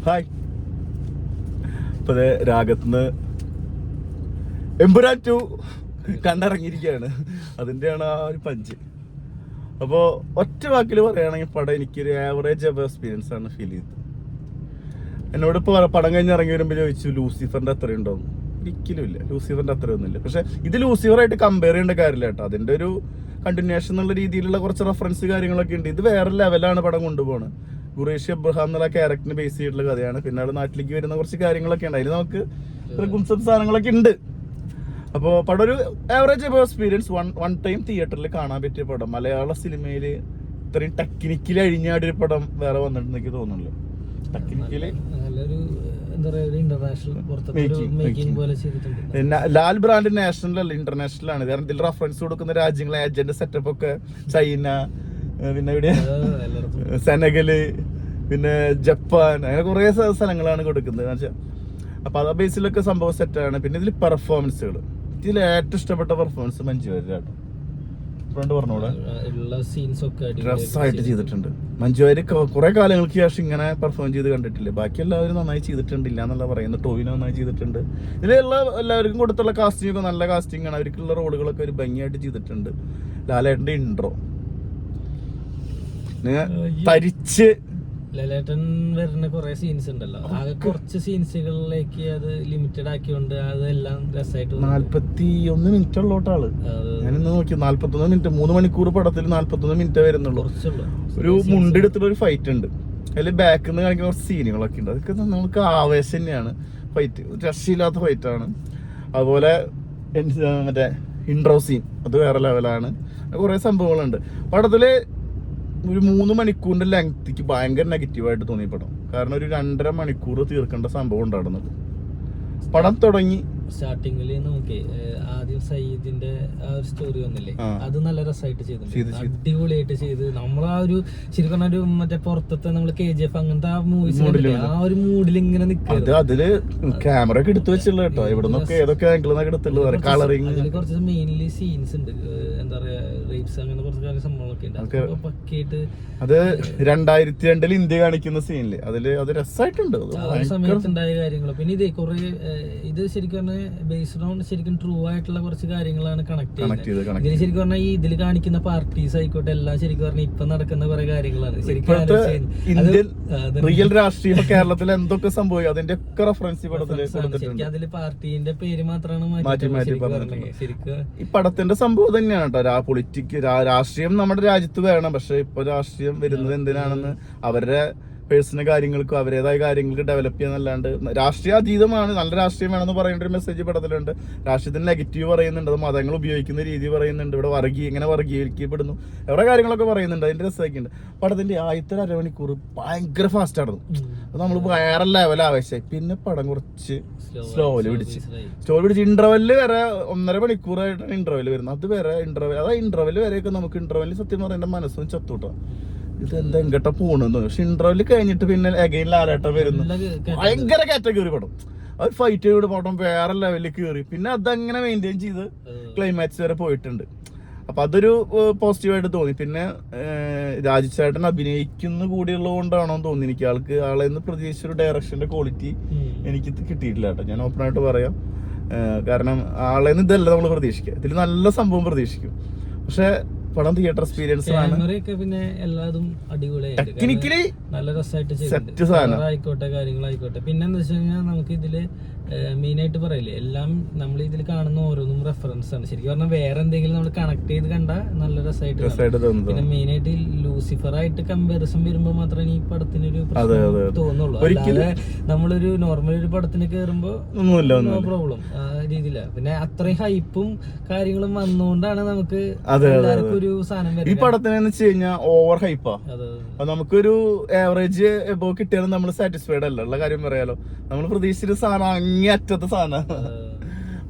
Hi. ഇപ്പൊ രാഗത്തുനിന്ന് എമ്പുരാൻ 2 കണ്ടിറങ്ങിയിരിക്കുകയാണ്. അതിൻ്റെയാണ് ആ ഒരു പഞ്ച്. അപ്പോൾ ഒറ്റ വാക്കിൽ പറയുകയാണെങ്കിൽ പടം എനിക്കൊരു ആവറേജ് എക്സ്പീരിയൻസ് ആണ് ഫീൽ ചെയ്തത്. എന്നോട് ഇപ്പോൾ പടം കഴിഞ്ഞ് ഇറങ്ങി വരുമ്പോൾ ചോദിച്ചു ലൂസിഫറിൻ്റെ അത്ര ഉണ്ടോന്ന്. ഒരിക്കലും ഇല്ല, ലൂസിഫറിൻ്റെ അത്രയൊന്നുമില്ല. പക്ഷെ ഇത് ലൂസിഫറായിട്ട് കമ്പയർ ചെയ്യേണ്ട കാര്യമില്ല കേട്ടോ. അതിൻ്റെ ഒരു കണ്ടിന്യൂഷൻ എന്നുള്ള രീതിയിലുള്ള കുറച്ച് റെഫറൻസ് കാര്യങ്ങളൊക്കെ ഉണ്ട്. ഇത് വേറെ ലെവലാണ് പടം കൊണ്ടുപോകുന്നത്. ഖുറേഷി അബ്രഹാം എന്നുള്ള ക്യാരക്ടറിനെ ബേസ് ചെയ്തിട്ടുള്ള കഥയാണ്. പിന്നെ ആൾ നാട്ടിലേക്ക് വരുന്ന കുറച്ച് കാര്യങ്ങളൊക്കെ ഉണ്ട്. അതിൽ നമുക്ക് കുംസബ് സാധനങ്ങളൊക്കെ ഉണ്ട്. അപ്പോൾ പടം ഒരു ആവറേജ് എക്സ്പീരിയൻസ്, വൺ ടൈം തിയേറ്ററിൽ കാണാൻ പറ്റിയ പടം. മലയാള സിനിമയിൽ ഇത്രയും ടെക്നിക്കലി അഴിഞ്ഞാടിയൊരു പടം വേറെ വന്നിട്ടുണ്ടെന്ന് എനിക്ക് തോന്നുന്നില്ല. ടെക്നിക്കലി ലാൽ ബ്രാൻഡ് നാഷണൽ അല്ല, ഇന്റർനാഷണൽ ആണ്. കാരണം ഇതിൽ റെഫറൻസ് കൊടുക്കുന്ന രാജ്യങ്ങൾ ഏജന്റ് സെറ്റപ്പ് ഒക്കെ ചൈന, പിന്നെ ഇവിടെ സെനഗല്, പിന്നെ ജപ്പാൻ, അങ്ങനെ കുറെ സ്ഥലങ്ങളാണ് കൊടുക്കുന്നത്. അപ്പൊ അത് ബേസിലൊക്കെ സംഭവം സെറ്റാണ്. പിന്നെ ഇതിൽ പെർഫോമൻസുകൾ, ഇതിൽ ഏറ്റവും ഇഷ്ടപ്പെട്ട പെർഫോമൻസ് മഞ്ജു വാര്യരാണ്. ഫ്രണ്ട് പറഞ്ഞോടെ ഡ്രസ്സായിട്ട് ചെയ്തിട്ടുണ്ട്. മഞ്ജു വാര്യർ കുറെ കാലങ്ങൾക്ക് ശേഷം ഇങ്ങനെ പെർഫോം ചെയ്ത് കണ്ടിട്ടില്ല. ബാക്കി എല്ലാവരും നന്നായി ചെയ്തിട്ടുണ്ടില്ല എന്നല്ല പറയുന്നത്. ടോവിനോ നന്നായി ചെയ്തിട്ടുണ്ട്. ഇതിലുള്ള എല്ലാവർക്കും കൊടുത്തുള്ള കാസ്റ്റിംഗ് ഒക്കെ നല്ല കാസ്റ്റിംഗ് ആണ്. അവർക്കുള്ള റോളുകളൊക്കെ ഒരു ഭംഗിയായിട്ട് ചെയ്തിട്ടുണ്ട്. ലാലേട്ടന്റെ ഇൻട്രോ തരിച്ച് ലാലേട്ടൻ വരുന്ന കുറെ സീൻസ് ഉണ്ടല്ലോ, ആകെ കുറച്ച് സീൻസുകളിലേക്ക് അത് ലിമിറ്റഡ് ആക്കിയോണ്ട് അതെല്ലാം രസമായിട്ട് 41 മിനിറ്റ് ഉള്ളോട്ടാള്. ഞാനിന്ന് നോക്കി 41 മിനിറ്റ്, 3 മണിക്കൂർ പടത്തിൽ 41 മിനിറ്റ് വരുന്നുള്ളൂ. ഒരു മുണ്ടെടുത്തിട്ട് ഒരു ഫൈറ്റ് ഉണ്ട്. അതിൽ ബാക്കിൽ നിന്ന് കാണിക്കുന്ന കുറച്ച് സീനുകളൊക്കെ ഉണ്ട്. അതൊക്കെ നമുക്ക് ആവേശം തന്നെയാണ്. ഫൈറ്റ് രക്ഷയില്ലാത്ത ഫൈറ്റാണ്. അതുപോലെ മറ്റേ ഇൻട്രോ സീൻ അത് വേറെ ലെവലാണ്. കുറെ സംഭവങ്ങളുണ്ട് പടത്തില്. ഒരു 3 മണിക്കൂറിന്റെ ലെങ്തിക്ക് ഭയങ്കര നെഗറ്റീവായിട്ട് തോന്നി പടം. കാരണം ഒരു 2.5 മണിക്കൂർ തീർക്കേണ്ട സംഭവം ഉണ്ടായിരുന്നത്. പടം തുടങ്ങി സ്റ്റാർട്ടിങ്ങില് നോക്കി ആദ്യം സയ്യിദിന്റെ ആ ഒരു സ്റ്റോറി വന്നില്ലേ, അത് നല്ല രസമായിട്ട് ചെയ്തു, അടിപൊളിയായിട്ട് ചെയ്ത്. നമ്മളാ ഒരു ശരിക്കും ഒരു മറ്റേ പുറത്തത്തെ നമ്മള് KGF അങ്ങനത്തെ ആ മൂവീസ് ആ ഒരു മൂഡിൽ ഇങ്ങനെ നിൽക്കുന്നത്. അതില് ക്യാമറ ഒക്കെ എടുത്തു വെച്ചുള്ള കേട്ടോ. ഇവിടെ നിന്നൊക്കെ ഏതൊക്കെ ആംഗിളിന്നൊക്കെ എടുത്തുള്ളത്. കളറിങ് അതിൽ കുറച്ച് മെയിൻലി സീൻസ് ഉണ്ട്, എന്താ പറയാ റേപ്സ്, അങ്ങനെ കുറച്ച് സംഭവങ്ങളൊക്കെ ഉണ്ട്. പക്കയായിട്ട് അത് 2002 ഇന്ത്യ കാണിക്കുന്ന സീനില് അത് രസമായിട്ടുണ്ട്. ആ സമയത്തുണ്ടായ കാര്യങ്ങൾ. പിന്നെ ഇതേ കുറെ ഇത് ശരിക്കും ബേസ്ഡ് ഓൺ ശരിക്കും ട്രൂ ആയിട്ടുള്ള കുറച്ച് കാര്യങ്ങളാണ് കണക്ട് ചെയ്യുന്നത്. ഇതിന് ശരിക്കും പറഞ്ഞാൽ ഈ ഇതിൽ കാണിക്കുന്ന പാർട്ടീസ് ആയിക്കോട്ടെ എല്ലാം ശരിക്കും പറഞ്ഞാൽ ഇപ്പൊ നടക്കുന്ന കുറെ കാര്യങ്ങളാണ്. റിയൽ രാഷ്ട്രീയം കേരളത്തിൽ എന്തൊക്കെ സംഭവിക്കും അതിന്റെ ഒക്കെ റെഫറൻസ് ശരിക്കും അതില് പാർട്ടീന്റെ പേര് മാത്രമാണ് മാറ്റി ശരിക്കും ഈ പടത്തിന്റെ സംഭവം തന്നെയാണ് കേട്ടോ. പൊളിറ്റിക്ക് രാഷ്ട്രീയം നമ്മുടെ രാജ്യത്ത് വേണം. പക്ഷെ ഇപ്പൊ രാഷ്ട്രീയം വരുന്നത് എന്തിനാണെന്ന് അവരുടെ പേഴ്സണൽ കാര്യങ്ങൾക്കും അവരുടേതായ കാര്യങ്ങൾക്ക് ഡെവലപ്പ് ചെയ്യാന്നല്ലാണ്ട് രാഷ്ട്രീയ അതീതമാണ്, നല്ല രാഷ്ട്രീയം വേണമെന്ന് പറയേണ്ട ഒരു മെസ്സേജ് പടത്തിലുണ്ട്. രാഷ്ട്രീയത്തിന് നെഗറ്റീവ് പറയുന്നുണ്ട്, അത് മതങ്ങൾ ഉപയോഗിക്കുന്ന രീതി പറയുന്നുണ്ട്, ഇവിടെ ഇങ്ങനെ വർഗീകരിക്കപ്പെടുന്നു, എവിടെ കാര്യങ്ങളൊക്കെ പറയുന്നുണ്ട്. അതിന്റെ രസമൊക്കെ ഉണ്ട്. പടത്തിന്റെ ആദ്യത്തെ 1.5 മണിക്കൂർ ഭയങ്കര ഫാസ്റ്റ് ആയിരുന്നു. അത് നമ്മൾ വേറെ ലെവൽ ആവശ്യമായി. പിന്നെ പടം കുറച്ച് സ്ലോയില് പിടിച്ച് ഇന്റർവെല്ല് വരെ 1.5 മണിക്കൂറായിട്ടാണ് ഇന്റർവെല്ല് വരുന്നത്. അത് വരെ ഇന്റർവെല്ല് വരെയൊക്കെ നമുക്ക് ഇന്റർവെല്ല് സത്യം പറഞ്ഞാൽ എന്റെ മനസ്സും ചത്തൂട്ടാ. ഇതെന്താ എങ്ങോട്ടാ പോണെന്ന്. പക്ഷെ ഇന്റർവെല്ല് കഴിഞ്ഞിട്ട് പിന്നെ അഗൈൻ ലാലേട്ടൻ വരുന്നു. ഭയങ്കര കാറ്റഗറി പടം. അത് ഫൈറ്റ് ചെയ്ത് പടം വേറെ ലെവലിൽ കയറി. പിന്നെ അതങ്ങനെ മെയിൻറ്റെയിൻ ചെയ്ത് ക്ലൈമാക്സ് വരെ പോയിട്ടുണ്ട്. അപ്പൊ അതൊരു പോസിറ്റീവായിട്ട് തോന്നി. പിന്നെ രാജുചേട്ടൻ അഭിനയിക്കുന്ന കൂടിയുള്ളത് കൊണ്ടാണോ തോന്നി എനിക്ക്. ആളെ നിന്ന് പ്രതീക്ഷിച്ചൊരു ഡയറക്ഷന്റെ ക്വാളിറ്റി എനിക്ക് കിട്ടിയിട്ടില്ല കേട്ടോ. ഞാൻ ഓപ്പണായിട്ട് പറയാം. കാരണം ആളെ നിന്ന് ഇതല്ല നമ്മൾ പ്രതീക്ഷിക്കുക. ഇതിൽ നല്ല സംഭവം പ്രതീക്ഷിക്കും. പക്ഷെ പടം തിയേറ്റർ എക്സ്പീരിയൻസ് ആണ്. പിന്നെ എല്ലാതും അടിപൊളിയായിട്ട് ടെക്നിക്കലി നല്ല രസമായിട്ട് ആയിക്കോട്ടെ, കാര്യങ്ങളായിക്കോട്ടെ. പിന്നെ എന്താ വെച്ച് കഴിഞ്ഞാൽ നമുക്ക് ഇതില് മെയിൻ ആയിട്ട് പറയില്ലേ, എല്ലാം നമ്മൾ ഇതിൽ കാണുന്ന ഓരോന്നും റെഫറൻസ് ആണ്. ശരിക്കും പറഞ്ഞാൽ വേറെ എന്തെങ്കിലും നമ്മൾ കണക്ട് ചെയ്ത് കണ്ട നല്ല രസമായിട്ട് തോന്നും. പിന്നെ മെയിൻ ആയിട്ട് ലൂസിഫർ ആയിട്ട് കമ്പാരിസൺ വരുമ്പോ മാത്രമേ ഈ പടത്തിനൊരു തോന്നുള്ളൂ. അല്ലാതെ നമ്മളൊരു നോർമൽ ഒരു പടത്തിന് കയറുമ്പോ നോ പ്രോബ്ലം ആ രീതിയില്ല. പിന്നെ അത്രയും ഹൈപ്പും കാര്യങ്ങളും വന്നുകൊണ്ടാണ് നമുക്ക് എല്ലാവർക്കും ഒരു സാധനം വരുന്നത്. ഈ പടത്തിനെന്ന് വെച്ച് കഴിഞ്ഞാൽ ഓവർ ഹൈപ്പാ. നമുക്കൊരു ആവറേജ് എബോ കിട്ടിയാലും നമ്മൾ സാറ്റിസ്ഫൈഡ് അല്ല. ഉള്ള കാര്യം പറയാലോ. നമ്മൾ പ്രതീക്ഷിച്ചൊരു സാധനം അങ്ങേയറ്റത്തെ സാധനം.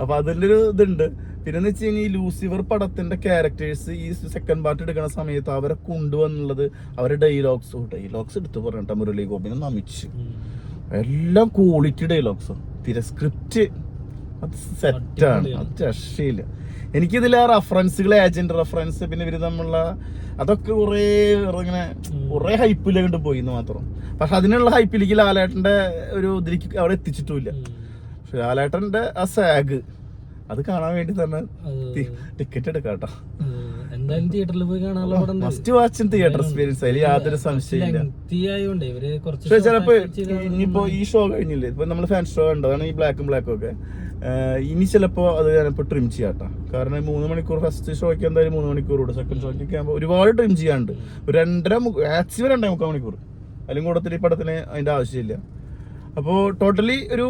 അപ്പൊ അതിന്റെ ഒരു ഇതുണ്ട്. പിന്നെ വെച്ച് കഴിഞ്ഞാൽ ഈ ലൂസിഫർ പടത്തിന്റെ ക്യാരക്ടേഴ്സ് ഈ സെക്കൻഡ് പാർട്ട് എടുക്കുന്ന സമയത്ത് അവരെ കൊണ്ടുവന്നുള്ളത് അവരുടെ ഡയലോഗ്സ് എടുത്ത് പറഞ്ഞിട്ട് മുരളി ഗോപിനെ നമിച്ച് എല്ലാം ക്വാളിറ്റി ഡയലോഗ്സ്. സ്ക്രിപ്റ്റ് അത് സെറ്റാണ്, അത് രക്ഷയില്ല. എനിക്കിതിൽ ആ റെഫറൻസുകൾ, ഏജന്റ് റെഫറൻസ്, പിന്നെ ഇവര് തമ്മിലുള്ള അതൊക്കെ ഇങ്ങനെ കുറെ ഹൈപ്പിലേക്ക് പോയി എന്ന് മാത്രം. പക്ഷെ അതിനുള്ള ഹൈപ്പിലേക്ക് ലാലേട്ടന്റെ ഒരു ഇതിലേക്ക് അവിടെ എത്തിച്ചിട്ടുമില്ല. പക്ഷെ ലാലേട്ടന്റെ ആ സാഗ് അത് കാണാൻ വേണ്ടി തന്നെ ടിക്കറ്റ് എടുക്കാം കേട്ടോ. എന്തായാലും തിയേറ്ററിൽ പോയി കാണാനുള്ള മസ്റ്റ് വാച്ച് തിയേറ്റർ എക്സ്പീരിയൻസ്, അതിൽ യാതൊരു സംശയമില്ല. ചിലപ്പോ ഇനിയിപ്പോ ഈ ഷോ കഴിഞ്ഞില്ലേ, ഇപ്പൊ നമ്മള് ഫാൻ ഷോ കണ്ടതാണ് ഈ ബ്ലാക്കും ഒക്കെ, ഇനി ചിലപ്പോ അത് ഞാനിപ്പോ ട്രിം ചെയ്യാട്ടോ. കാരണം 3 മണിക്കൂർ ഫസ്റ്റ് ഷോയ്ക്ക് എന്തായാലും 3 മണിക്കൂർ കൂടെ, സെക്കൻഡ് ഷോയ്ക്ക് ആകുമ്പോൾ ഒരുപാട് ട്രിം ചെയ്യാണ്ട്. ഒരു 2.5 മാക്സിമം 2.25 മണിക്കൂർ, അല്ലെങ്കിൽ കൂടത്തിൽ ഈ പടത്തിന് അതിന്റെ ആവശ്യമില്ല. അപ്പോൾ ടോട്ടലി ഒരു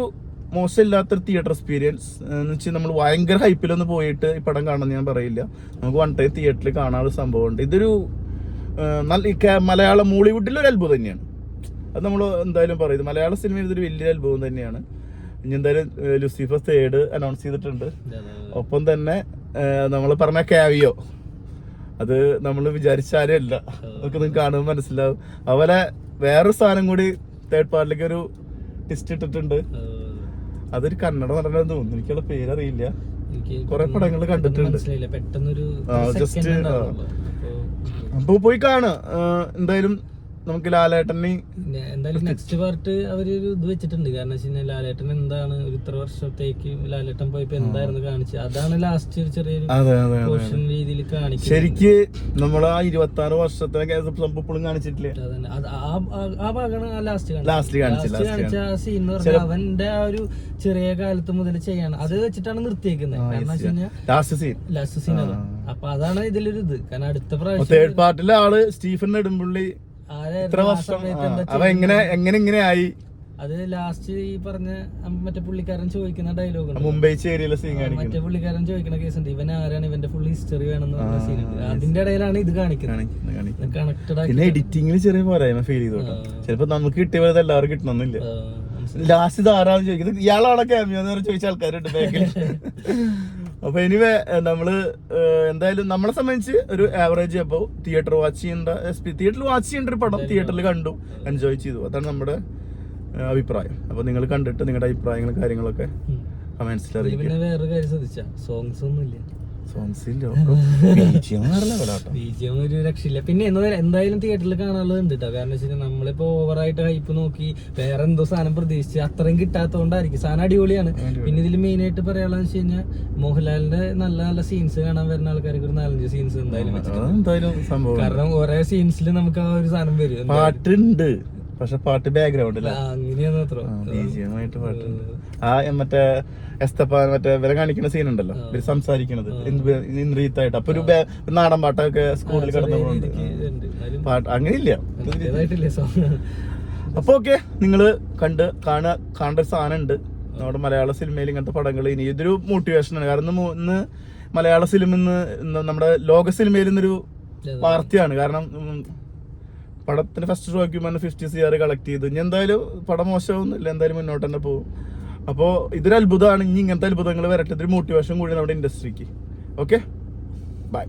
മോശമില്ലാത്തൊരു തിയേറ്റർ എക്സ്പീരിയൻസ് എന്ന് വെച്ചാൽ നമ്മൾ ഭയങ്കര ഹൈപ്പിലൊന്നും പോയിട്ട് ഈ പടം കാണുമെന്ന് ഞാൻ പറയില്ല. നമുക്ക് 1 ടൈം തിയേറ്ററിൽ കാണാനുള്ള സംഭവമുണ്ട്. ഇതൊരു നല്ല മലയാളം മോളിവുഡിലൊരു അത്ഭുതം തന്നെയാണ്. അത് നമ്മൾ എന്തായാലും പറയുന്നത് മലയാള സിനിമയിൽ ഇതൊരു വലിയ അത്ഭുതം തന്നെയാണ്. ഇനി എന്തായാലും ലൂസിഫർ 3 അനൗൺസ് ചെയ്തിട്ടുണ്ട്. ഒപ്പം തന്നെ നമ്മൾ പറഞ്ഞ കാവിയോ, അത് നമ്മൾ വിചാരിച്ചാലും അല്ല, അതൊക്കെ നിങ്ങൾക്ക് കാണുമ്പോൾ മനസ്സിലാവും. അതുപോലെ വേറൊരു സാധനം കൂടി തേർഡ് പാർട്ടിലേക്ക് ഒരു ടിസ്റ്റ് ഇട്ടിട്ടുണ്ട്. അതൊരു കന്നഡ നടനെന്ന് തോന്നുന്നു, എനിക്കുള്ള പേരറിയില്ല. കുറെ പടങ്ങൾ കണ്ടിട്ടുണ്ട്. ജസ്റ്റ് അപ്പൊ പോയി കാണുക എന്തായാലും. നമുക്ക് ലാലേട്ടനെ എന്തായാലും നെക്സ്റ്റ് പാർട്ട് അവര് ഇത് വെച്ചിട്ടുണ്ട്. കാരണം വെച്ച് കഴിഞ്ഞാൽ ലാലേട്ടൻ എന്താണ് ഒരു ഇത്ര വർഷത്തേക്ക് ലാലേട്ടൻ പോയപ്പോ എന്തായിരുന്നു കാണിച്ചത്, അതാണ് ലാസ്റ്റ് ഒരു ചെറിയൊരു രീതിയിൽ കാണിക്കുന്നത്. ശരിക്ക് നമ്മൾ ആ 26 വർഷത്തെ ഇപ്പോഴും കാണിച്ചിട്ടില്ലേ, ആ ഭാഗമാണ് ലാസ്റ്റ് കാണിച്ച സീൻ എന്ന് പറഞ്ഞാൽ അവന്റെ ആ ഒരു ചെറിയ കാലത്ത് മുതൽ ചെയ്യാണ്. അത് വെച്ചിട്ടാണ് നിർത്തിയേക്കുന്നത്. കാരണം വെച്ച് കഴിഞ്ഞാൽ ലാസ്റ്റ് സീൻ അതാണ്. അപ്പൊ അതാണ് ഇതിലൊരു ഇത്. കാരണം അടുത്ത പ്രാവശ്യം തേർഡ് പാർട്ടിലെ ആള് സ്റ്റീഫൻ നെടുമ്പുള്ളി ഇത്ര വർഷം അവ എങ്ങനെ ആയി. അത് ലാസ്റ്റ് ഈ പറഞ്ഞ മറ്റേ പുള്ളിക്കാരൻ ചോദിക്കുന്ന ഡയലോഗ് മുംബൈ ചേരിയിലെ സീൻ മറ്റേ പുള്ളിക്കാരൻ ചോദിക്കുന്ന കേസുണ്ട്, ഇവൻ ആരാണ്, ഇവന്റെ ഫുൾ ഹിസ്റ്ററി വേണമെന്ന് പറഞ്ഞ സീനുണ്ട്. അതിന്റെ ഇടയിലാണ് ഇത് കാണിക്കുന്നത്. കണക്റ്റഡ് പിന്നെ എഡിറ്റിംഗിൽ ചെറിയ പോരായ്മ ഫീൽ ചെയ്തോട്ടോ. ചിലപ്പോ നമുക്ക് കിട്ടിയ പോലെ എല്ലാവർക്കും കിട്ടണമെന്നില്ല. ലാസ്റ്റ് ഇത് ആരാന്ന് ചോദിക്കുന്നത്, ഇയാളാണ് ക്യാമിയോ എന്ന് ചോദിച്ച ആൾക്കാരുണ്ട് ബാക്കിൽ. അപ്പൊ എനിവേ നമ്മള് എന്തായാലും നമ്മളെ സംബന്ധിച്ച് ഒരു ആവറേജ് അപ്പോ തിയേറ്ററിൽ വാച്ച് ചെയ്യേണ്ട ഒരു പടം തിയേറ്ററിൽ കണ്ടു, എൻജോയ് ചെയ്തു. അതാണ് നമ്മുടെ അഭിപ്രായം. അപ്പൊ നിങ്ങൾ കണ്ടിട്ട് നിങ്ങളുടെ അഭിപ്രായങ്ങളും കാര്യങ്ങളൊക്കെ കമന്റ്സിൽ അറിയിക്കും. പിന്നെ വേറൊരു കാര്യം ശ്രദ്ധിച്ചാ, സോങ്സ് ഒന്നും ഇല്ല. ബിജിഎം ഒരു രക്ഷയില്ല. പിന്നെ എന്തായാലും തിയേറ്ററിൽ കാണാനുള്ളത് കേട്ടോ. കാരണം വെച്ചാൽ നമ്മളിപ്പോ ഓവറായിട്ട് ഹൈപ്പ് നോക്കി വേറെ എന്തോ സാധനം പ്രതീക്ഷിച്ച് അത്രയും കിട്ടാത്തതുകൊണ്ടായിരിക്കും. സാധനം അടിപൊളിയാണ്. പിന്നെ ഇതിൽ മെയിൻ ആയിട്ട് പറയാനുള്ളത് വെച്ച് കഴിഞ്ഞാൽ മോഹൻലാലിന്റെ നല്ല നല്ല സീൻസ് കാണാൻ വരുന്ന ആൾക്കാർക്ക് ഒരു 4-5 സീൻസ് എന്തായാലും വെച്ചിട്ടുണ്ട്. കാരണം ഓരോ സീൻസിൽ നമുക്ക് ആ ഒരു സാധനം വരും. പാട്ടുണ്ട്, പക്ഷെ പാട്ട് ബാക്ക്ഗ്രൗണ്ട് അങ്ങനെയായിട്ട് പാട്ടുണ്ട്. ആ മറ്റേ എസ്തപ്പാൻ മറ്റേ ഇവരെ കാണിക്കുന്ന സീൻ ഉണ്ടല്ലോ, ഇവര് സംസാരിക്കണത് ഇന്ദ്രീത്തായിട്ട്. അപ്പൊ ഒരു നാടൻ പാട്ടൊക്കെ സ്കൂളിൽ കിടന്നുകൊണ്ട് പാട്ട് അങ്ങനെയില്ല. അപ്പൊ ഓക്കെ, നിങ്ങള് കാണേണ്ട ഒരു സാധനം ഉണ്ട് നമ്മുടെ മലയാള സിനിമയിൽ ഇങ്ങനത്തെ പടങ്ങൾ. ഇനി ഇതൊരു മോട്ടിവേഷനാണ്. കാരണം ഇന്ന് മലയാള സിനിമ നമ്മുടെ ലോക സിനിമയിൽ നിന്നൊരു വാർത്തയാണ്. കാരണം പടത്തിന് ഫസ്റ്റ് ഷോയ്ക്ക് 50 CR കളക്ട് ചെയ്തു. ഇനി എന്തായാലും പടം മോശമൊന്നുമില്ല, എന്തായാലും മുന്നോട്ട് തന്നെ പോകും. അപ്പോൾ ഇതൊരു അത്ഭുതമാണ്. ഇനി ഇങ്ങനത്തെ അത്ഭുതങ്ങൾ വരട്ടെ, ഇതൊരു മോട്ടിവേഷൻ കൂടി നമ്മുടെ ഇൻഡസ്ട്രിക്ക്. Okay, by.